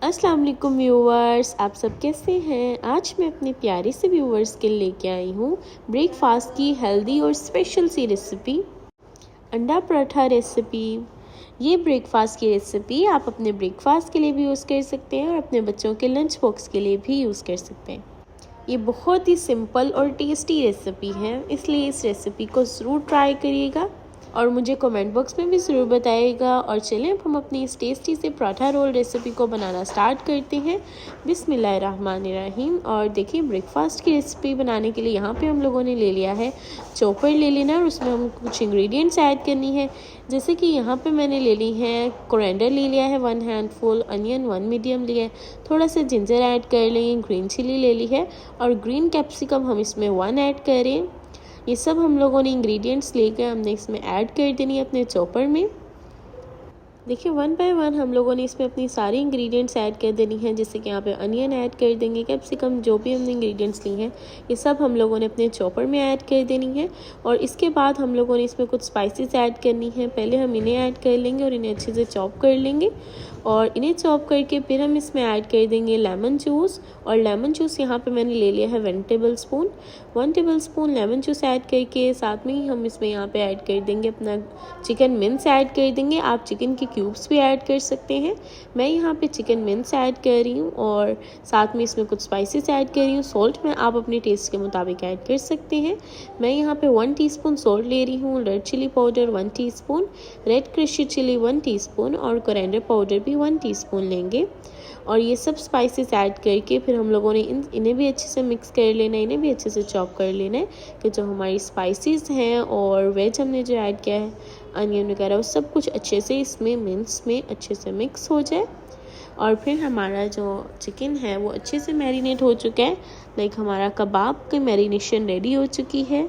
अस्सलाम वालेकुम व्यूवर्स, आप सब कैसे हैं। आज मैं अपने प्यारे से व्यूवर्स के लिए लेके आई हूँ ब्रेकफास्ट की हेल्दी और स्पेशल सी रेसिपी, अंडा पराठा रेसिपी। ये ब्रेकफास्ट की रेसिपी आप अपने ब्रेकफास्ट के लिए भी यूज़ कर सकते हैं और अपने बच्चों के लंच बॉक्स के लिए भी यूज़ कर सकते हैं। ये बहुत ही सिंपल और टेस्टी रेसिपी है, इसलिए इस रेसिपी को ज़रूर ट्राई करिएगा और मुझे कमेंट बॉक्स में भी ज़रूर बताइएगा। और चलें अब हम अपनी इस टेस्टी से पराठा रोल रेसिपी को बनाना स्टार्ट करते हैं। बिस्मिल्लाहिर्रहमानिर्रहीम। और देखिए, ब्रेकफास्ट की रेसिपी बनाने के लिए यहाँ पे हम लोगों ने ले लिया है चॉपर ले लेना और उसमें हम कुछ इंग्रेडिएंट्स ऐड करनी है। जैसे कि यहाँ पे मैंने ले ली है कोरिएंडर ले लिया है 1 हैंडफुल, अनियन 1 मीडियम लिया है, थोड़ा सा जिंजर ऐड कर लेंगे, ग्रीन चिली ले ली है और ग्रीन कैप्सिकम हम इसमें 1 ऐड करें। ये सब हम लोगों ने इंग्रेडिएंट्स लेकर हमने इसमें ऐड कर देनी है अपने चॉपर में। देखिए 1 बाय 1 हम लोगों ने इसमें अपनी सारी इंग्रेडिएंट्स ऐड कर देनी है। जैसे कि यहाँ पे अनियन ऐड कर देंगे, कैप्सिकम, जो भी हमने इंग्रेडिएंट्स ली हैं ये सब हम लोगों ने अपने चॉपर में ऐड कर देनी है। और इसके बाद हम लोगों ने इसमें कुछ स्पाइसेस ऐड करनी है। पहले हम इन्हें ऐड कर लेंगे और इन्हें अच्छे से चॉप कर लेंगे और इन्हें चॉप करके फिर हम इसमें ऐड कर देंगे लेमन जूस। और लेमन जूस यहाँ पे मैंने ले लिया है 1 table spoon lemon juice add करके साथ में ही हम इसमें यहाँ पे ऐड कर देंगे अपना चिकन मिन्स ऐड कर देंगे। आप चिकन के क्यूब्स भी ऐड कर सकते हैं। मैं यहाँ पे चिकन मिन्स ऐड कर रही हूँ और साथ में इसमें कुछ स्पाइसेस ऐड कर रही हूँ। सॉल्ट में आप अपने टेस्ट के मुताबिक ऐड कर सकते हैं। मैं यहाँ पे 1 टीस्पून सॉल्ट ले रही हूँ, red chilli powder 1 teaspoon, red crushed chilli 1 teaspoon और कोरिएंडर पाउडर भी 1 टीस्पून लेंगे। और ये सब स्पाइसेस ऐड करके फिर हम लोगों ने इन्हें भी अच्छे से मिक्स कर लेना है, इन्हें भी अच्छे से चॉप कर लेना है कि जो हमारी स्पाइसेस हैं और वेज हमने जो ऐड किया है अनियन वगैरह वो सब कुछ अच्छे से इसमें मिन्स में अच्छे से मिक्स हो जाए। और फिर हमारा जो चिकन है वो अच्छे से मैरिनेट हो चुका है, लाइक हमारा कबाब की मैरिनेशन रेडी हो चुकी है।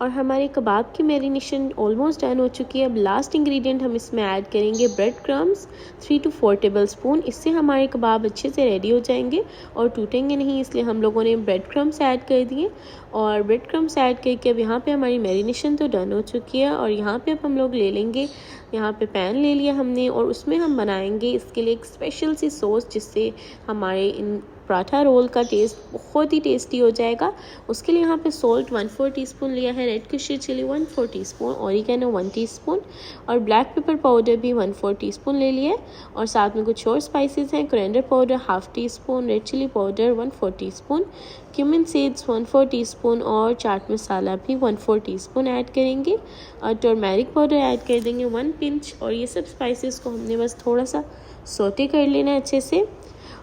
और हमारे कबाब की मैरिनेशन ऑलमोस्ट डन हो चुकी है। अब लास्ट इंग्रेडिएंट हम इसमें ऐड करेंगे bread crumbs 3 to 4 table spoon. इससे हमारे कबाब अच्छे से रेडी हो जाएंगे और टूटेंगे नहीं, इसलिए हम लोगों ने ब्रेड क्रम्स ऐड कर दिए। और ब्रेड क्रम्स ऐड करके अब यहाँ पे हमारी मैरिनेशन तो डन हो चुकी है। और यहाँ पे अब हम लोग ले लेंगे, यहाँ पे पैन ले लिया हमने और उसमें हम बनाएंगे इसके लिए एक स्पेशल सी सॉस जिससे हमारे इन पराठा रोल का टेस्ट बहुत ही टेस्टी हो जाएगा। उसके लिए यहाँ पे सॉल्ट 1/4 टीस्पून लिया है, red crushed chilli 1/4 teaspoon, oregano 1 teaspoon और ब्लैक पेपर पाउडर भी 1/4 टीस्पून ले लिया है। और साथ में कुछ और स्पाइसेस हैं, coriander powder 1/2 teaspoon, red chilli powder 1/4 teaspoon, cumin seeds 1/4 teaspoon और चाट मसाला भी 1/4 टीस्पून ऐड करेंगे। और टर्मेरिक पाउडर ऐड कर देंगे 1 पिंच। और ये सब स्पाइसेस को हमने बस थोड़ा सा सोटे कर लेना है अच्छे से।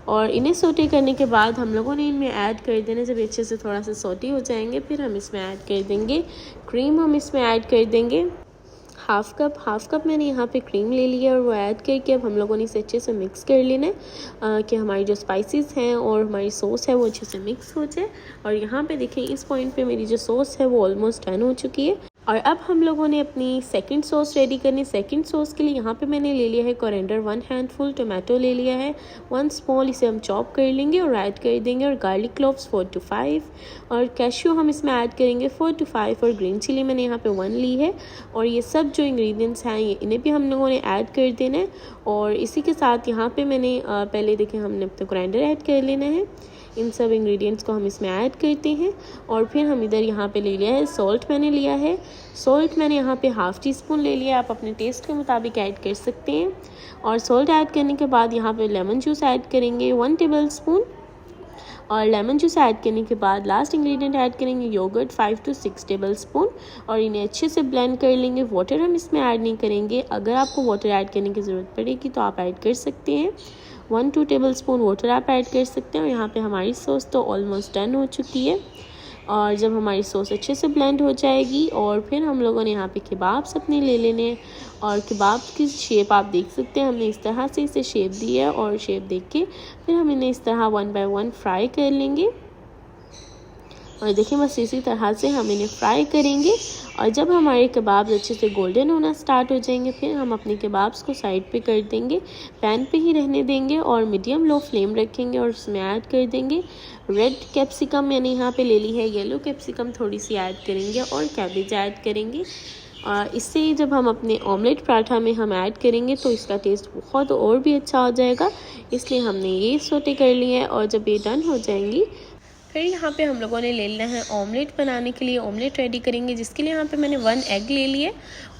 और इन्हें सोटे करने के बाद हम लोगों ने इनमें ऐड कर देना, जब अच्छे से थोड़ा सा सोटे हो जाएंगे फिर हम इसमें ऐड कर देंगे क्रीम। हम इसमें ऐड कर देंगे हाफ कप मैंने यहाँ पे क्रीम ले लिया और वो ऐड करके अब हम लोगों ने इसे अच्छे से मिक्स कर लेना है कि हमारी जो स्पाइसेस हैं और हमारी सॉस है वो अच्छे से मिक्स हो जाए। और यहाँ पे देखें इस पॉइंट पे मेरी जो सॉस है वो ऑलमोस्ट डन हो चुकी है। और अब हम लोगों ने अपनी सेकंड सॉस रेडी करनी। सेकंड सॉस के लिए यहाँ पे मैंने ले लिया है कोरिएंडर 1 हैंडफुल, टोमेटो ले लिया है 1 स्मॉल, इसे हम चॉप कर लेंगे और ऐड कर देंगे। और गार्लिक क्लोव्स 4 to 5 और कैश्यू हम इसमें ऐड करेंगे 4 to 5 और ग्रीन चिली मैंने यहाँ पे 1 ली है। और ये सब जो इंग्रेडिएंट्स हैं इन्हें भी हम लोगों ने ऐड कर देना है। और इसी के साथ यहाँ पे मैंने पहले देखें हमने अपना कोरिएंडर ऐड कर लेना है। इन सब इंग्रेडिएंट्स को हम इसमें ऐड करते हैं। और फिर हम इधर यहाँ पे ले लिया है सॉल्ट मैंने यहाँ पे 1/2 टीस्पून ले लिया, आप अपने टेस्ट के मुताबिक ऐड कर सकते हैं। और सॉल्ट ऐड करने के बाद यहाँ पे लेमन जूस ऐड करेंगे 1 टेबल स्पून। और लेमन जूस ऐड करने के बाद लास्ट इंग्रेडिएंट ऐड करेंगे योगर्ट 5 to 6 टेबल स्पून और इन्हें अच्छे से ब्लेंड कर लेंगे। वाटर हम इसमें ऐड नहीं करेंगे, अगर आपको वाटर ऐड करने की ज़रूरत पड़ेगी तो आप ऐड कर सकते हैं। 1-2 टेबल स्पून वाटर आप ऐड कर सकते हैं। और यहाँ पे हमारी सॉस तो ऑलमोस्ट डन हो चुकी है। और जब हमारी सॉस अच्छे से ब्लेंड हो जाएगी और फिर हम लोगों ने यहाँ पे कबाब्स अपने ले लेने हैं। और कबाब की शेप आप देख सकते हैं, हमने इस तरह से इसे शेप दी है और शेप देख के फिर हम इन्हें इस तरह 1 by 1 फ्राई कर लेंगे। और देखिए बस इसी तरह से हम इन्हें फ्राई करेंगे। और जब हमारे कबाब अच्छे से गोल्डन होना स्टार्ट हो जाएंगे फिर हम अपने कबाब्स को साइड पे कर देंगे, पैन पे ही रहने देंगे और मीडियम लो फ्लेम रखेंगे। और उसमें ऐड कर देंगे रेड कैप्सिकम, मैंने यहाँ पे ले ली है, येलो कैप्सिकम थोड़ी सी ऐड करेंगे और कैबेज ऐड करेंगे। इससे जब हम अपने ऑमलेट पराठा में हम ऐड करेंगे तो इसका टेस्ट बहुत और भी अच्छा हो जाएगा, इसलिए हमने ये सोटे कर लिया है। और जब ये डन हो जाएंगी फिर यहाँ पे हम लोगों ने ले लेना है ऑमलेट बनाने के लिए। ऑमलेट रेडी करेंगे, जिसके लिए यहाँ पे मैंने 1 एग ले लिए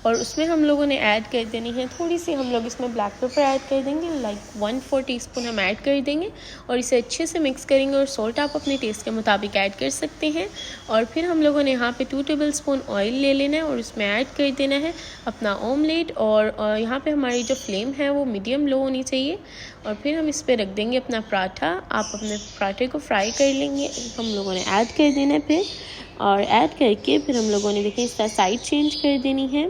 और उसमें हम लोगों ने ऐड कर देनी है थोड़ी सी, हम लोग इसमें ब्लैक पेपर ऐड कर देंगे, लाइक 1/4 टीस्पून हम ऐड कर देंगे और इसे अच्छे से मिक्स करेंगे। और सॉल्ट आप अपने टेस्ट के मुताबिक ऐड कर सकते हैं। और फिर हम लोगों ने यहाँ पे 2 टेबलस्पून ऑयल ले लेना है और उसमें ऐड कर देना है अपना ऑमलेट। और यहाँ पे हमारी जो फ्लेम है वो मीडियम लो होनी चाहिए। और फिर हम इस पर रख देंगे अपना पराठा। आप अपने पराठे को फ्राई कर लेंगे, हम लोगों ने ऐड कर देना है फिर, और ऐड करके फिर हम लोगों ने देखें इस तरह साइड चेंज कर देनी है।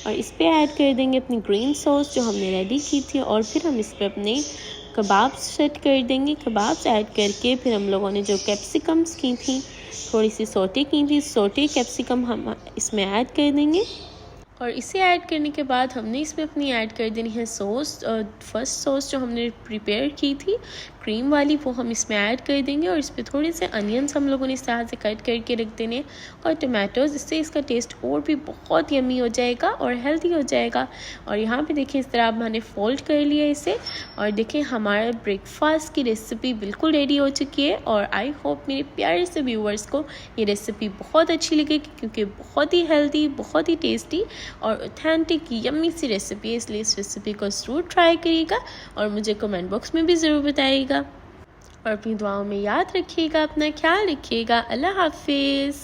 और इस पर ऐड कर देंगे अपनी ग्रीन सॉस जो हमने रेडी की थी। और फिर हम इस पर अपने कबाब्स सेट कर देंगे। कबाब्स ऐड करके फिर हम लोगों ने जो कैप्सिकम्स की थी थोड़ी सी सोटे की थी, सोटे कैप्सिकम हम इसमें ऐड कर देंगे। और इसे ऐड करने के बाद हमने इसमें अपनी ऐड कर देनी है सॉस। फर्स्ट सॉस जो हमने प्रिपेयर की थी क्रीम वाली, वो हम इसमें ऐड कर देंगे। और इस पर थोड़े से अनियंस हम लोगों ने इस तरह से कट करके रख देने और टमाटोज़, इससे इसका टेस्ट और भी बहुत यमी हो जाएगा और हेल्दी हो जाएगा। और यहाँ पे देखें इस तरह मैंने फोल्ड कर लिया इसे। और देखें हमारा ब्रेकफास्ट की रेसिपी बिल्कुल रेडी हो चुकी है। और आई होप मेरे प्यारे से व्यूवर्स को ये रेसिपी बहुत अच्छी लगेगी, क्योंकि बहुत ही हेल्दी, बहुत ही टेस्टी और ऑथेंटिक यम्मी सी रेसिपी है। इसलिए इस रेसिपी को ज़रूर ट्राई करिएगा और मुझे कमेंट बॉक्स में भी ज़रूर बताइएगा। और अपनी दुआओं में याद रखिएगा, अपना ख्याल रखिएगा। अल्लाह हाफिज़।